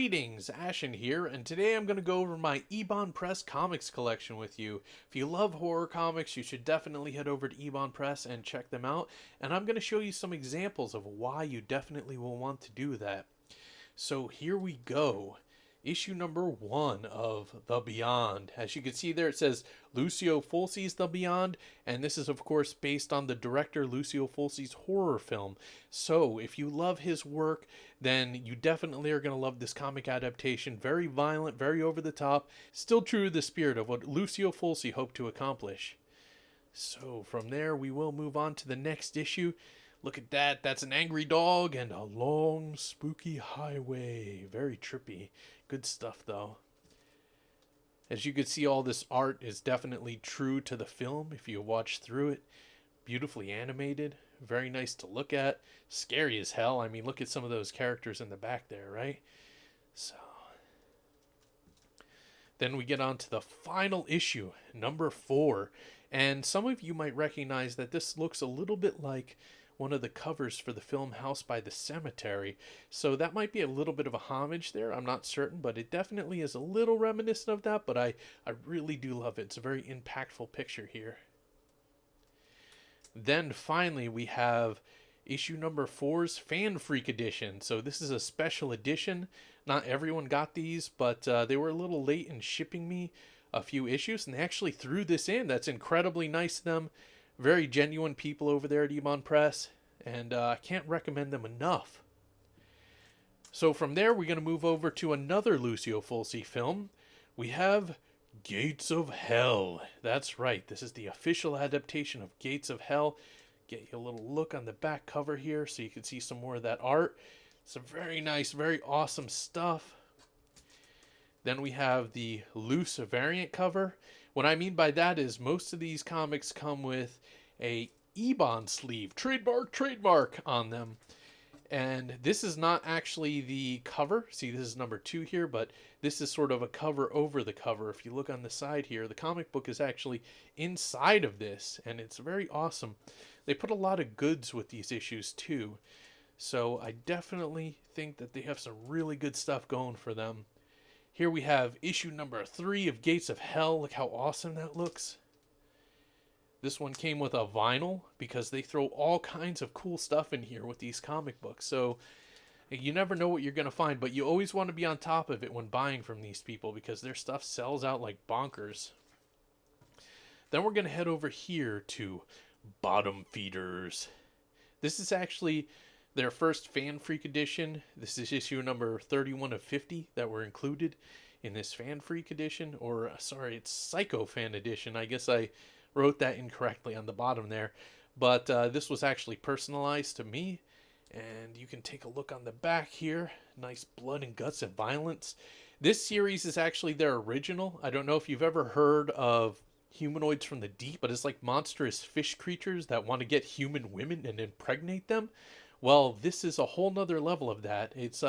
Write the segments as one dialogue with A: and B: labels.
A: Greetings, Ashen here, and today I'm going to go over my Eibon Press comics collection with you. If you love horror comics, you should definitely head over to Eibon Press and check them out, and I'm going to show you some examples of why you definitely will want to do that. So here we go. Issue number 1 of The Beyond. As you can see there, it says Lucio Fulci's The Beyond, and this is of course based on the director Lucio Fulci's horror film. So if you love his work, then you definitely are going to love this comic adaptation. Very violent, very over the top, still true to the spirit of what Lucio Fulci hoped to accomplish. So from there we will move on to the next issue. Look at that, that's an angry dog and a long spooky highway. Very trippy. Good stuff though. As you can see, all this art is definitely true to the film if you watch through it. Beautifully animated, very nice to look at. Scary as hell. I mean, look at some of those characters in the back there, right? So then we get on to the final issue, number 4. And some of you might recognize that this looks a little bit like one of the covers for the film House by the Cemetery. So that might be a little bit of a homage there. I'm not certain, but it definitely is a little reminiscent of that. But I really do love it. It's a very impactful picture here. Then finally we have issue number 4's Fan Freak Edition. So this is a special edition. Not everyone got these, but they were a little late in shipping me a few issues, and they actually threw this in. That's incredibly nice of them. Very genuine people over there at Eibon Press, and I can't recommend them enough. So from there, we're going to move over to another Lucio Fulci film. We have Gates of Hell. That's right, this is the official adaptation of Gates of Hell. Get you a little look on the back cover here so you can see some more of that art. Some very nice, very awesome stuff. Then we have the loose variant cover. What I mean by that is most of these comics come with a Eibon sleeve, trademark on them. And this is not actually the cover. See, this is number 2 here, but this is sort of a cover over the cover. If you look on the side here, the comic book is actually inside of this, and it's very awesome. They put a lot of goods with these issues too. So I definitely think that they have some really good stuff going for them. Here we have issue number 3 of Gates of Hell. Look how awesome that looks. This one came with a vinyl because they throw all kinds of cool stuff in here with these comic books. So you never know what you're going to find, but you always want to be on top of it when buying from these people because their stuff sells out like bonkers. Then we're going to head over here to Bottom Feeders. This is actually their first Fan Freak edition. This is issue number 31 of 50 that were included in this Fan Freak edition. Or, sorry, it's Psycho Fan edition. I guess I wrote that incorrectly on the bottom there. But this was actually personalized to me. And you can take a look on the back here. Nice blood and guts and violence. This series is actually their original. I don't know if you've ever heard of Humanoids from the Deep, but it's like monstrous fish creatures that want to get human women and impregnate them. Well, this is a whole nother level of that. It's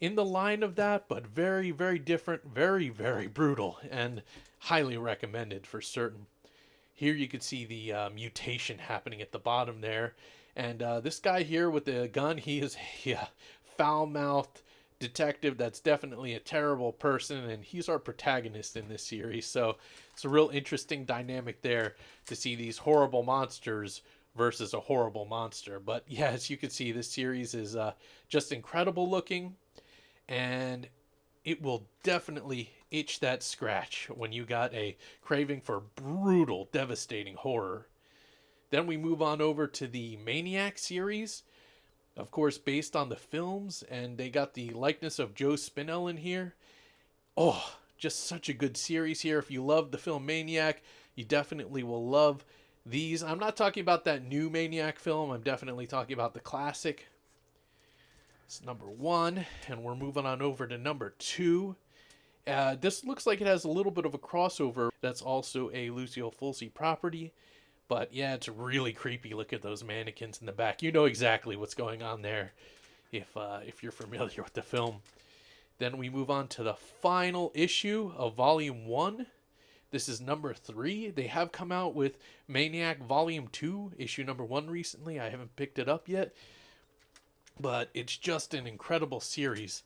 A: in the line of that, but very, very different, very, very brutal, and highly recommended for certain. Here you can see the mutation happening at the bottom there. And this guy here with the gun, he is a foul-mouthed detective that's definitely a terrible person, and he's our protagonist in this series. So it's a real interesting dynamic there to see these horrible monsters versus a horrible monster. But yeah, as you can see, this series is just incredible looking, and it will definitely itch that scratch when you got a craving for brutal, devastating horror. Then we move on over to the Maniac series, of course based on the films, and they got the likeness of Joe Spinell in here. Oh, just such a good series here. If you love the film Maniac, you definitely will love these. I'm not talking about that new Maniac film. I'm definitely talking about the classic. It's number 1, and we're moving on over to number 2. This looks like it has a little bit of a crossover. That's also a Lucio Fulci property. But yeah, it's really creepy. Look at those mannequins in the back. You know exactly what's going on there if you're familiar with the film. Then we move on to the final issue of Volume 1. This is number 3. They have come out with Maniac Volume 2, issue number 1 recently. I haven't picked it up yet. But it's just an incredible series.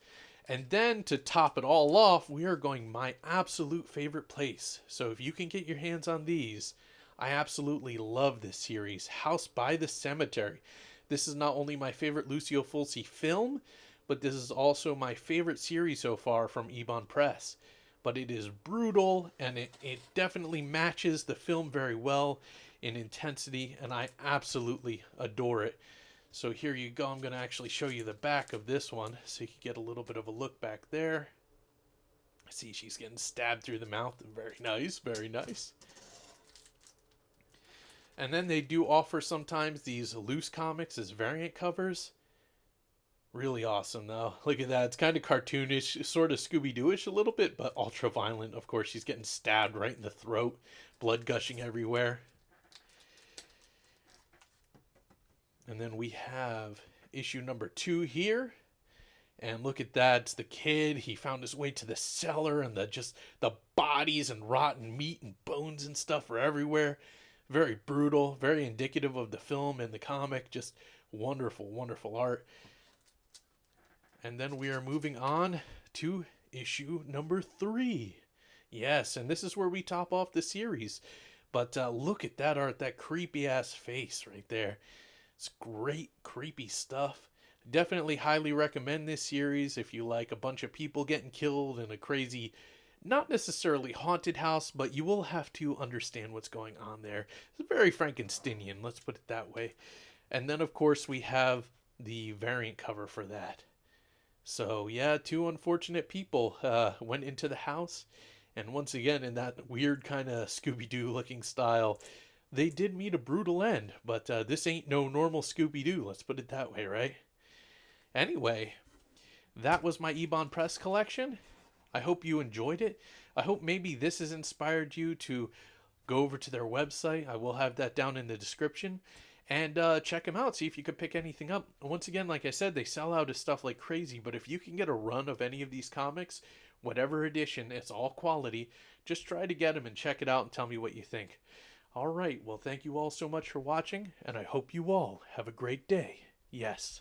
A: And then to top it all off, we are going my absolute favorite place. So if you can get your hands on these, I absolutely love this series, House by the Cemetery. This is not only my favorite Lucio Fulci film, but this is also my favorite series so far from Eibon Press. But it is brutal, and it definitely matches the film very well in intensity, and I absolutely adore it. So here you go. I'm going to actually show you the back of this one so you can get a little bit of a look back there. See, she's getting stabbed through the mouth. Very nice, very nice. And then they do offer sometimes these loose comics as variant covers. Really awesome, though. Look at that. It's kind of cartoonish, sort of Scooby-Doo-ish a little bit, but ultra-violent. Of course, she's getting stabbed right in the throat, blood gushing everywhere. And then we have issue number 2 here. And look at that. It's the kid. He found his way to the cellar, and the bodies and rotten meat and bones and stuff are everywhere. Very brutal, very indicative of the film and the comic. Just wonderful, wonderful art. And then we are moving on to issue number 3. Yes, and this is where we top off the series. But look at that art, that creepy ass face right there. It's great, creepy stuff. Definitely highly recommend this series if you like a bunch of people getting killed in a crazy, not necessarily haunted house, but you will have to understand what's going on there. It's very Frankensteinian, let's put it that way. And then, of course, we have the variant cover for that. So, yeah, 2 unfortunate people went into the house, and once again, in that weird kind of Scooby-Doo looking style, they did meet a brutal end, but this ain't no normal Scooby-Doo, let's put it that way, right? Anyway, that was my Eibon Press collection. I hope you enjoyed it. I hope maybe this has inspired you to go over to their website. I will have that down in the description. And check them out, see if you could pick anything up. Once again, like I said, they sell out of stuff like crazy, but if you can get a run of any of these comics, whatever edition, it's all quality, just try to get them and check it out and tell me what you think. All right, well, thank you all so much for watching, and I hope you all have a great day. Yes.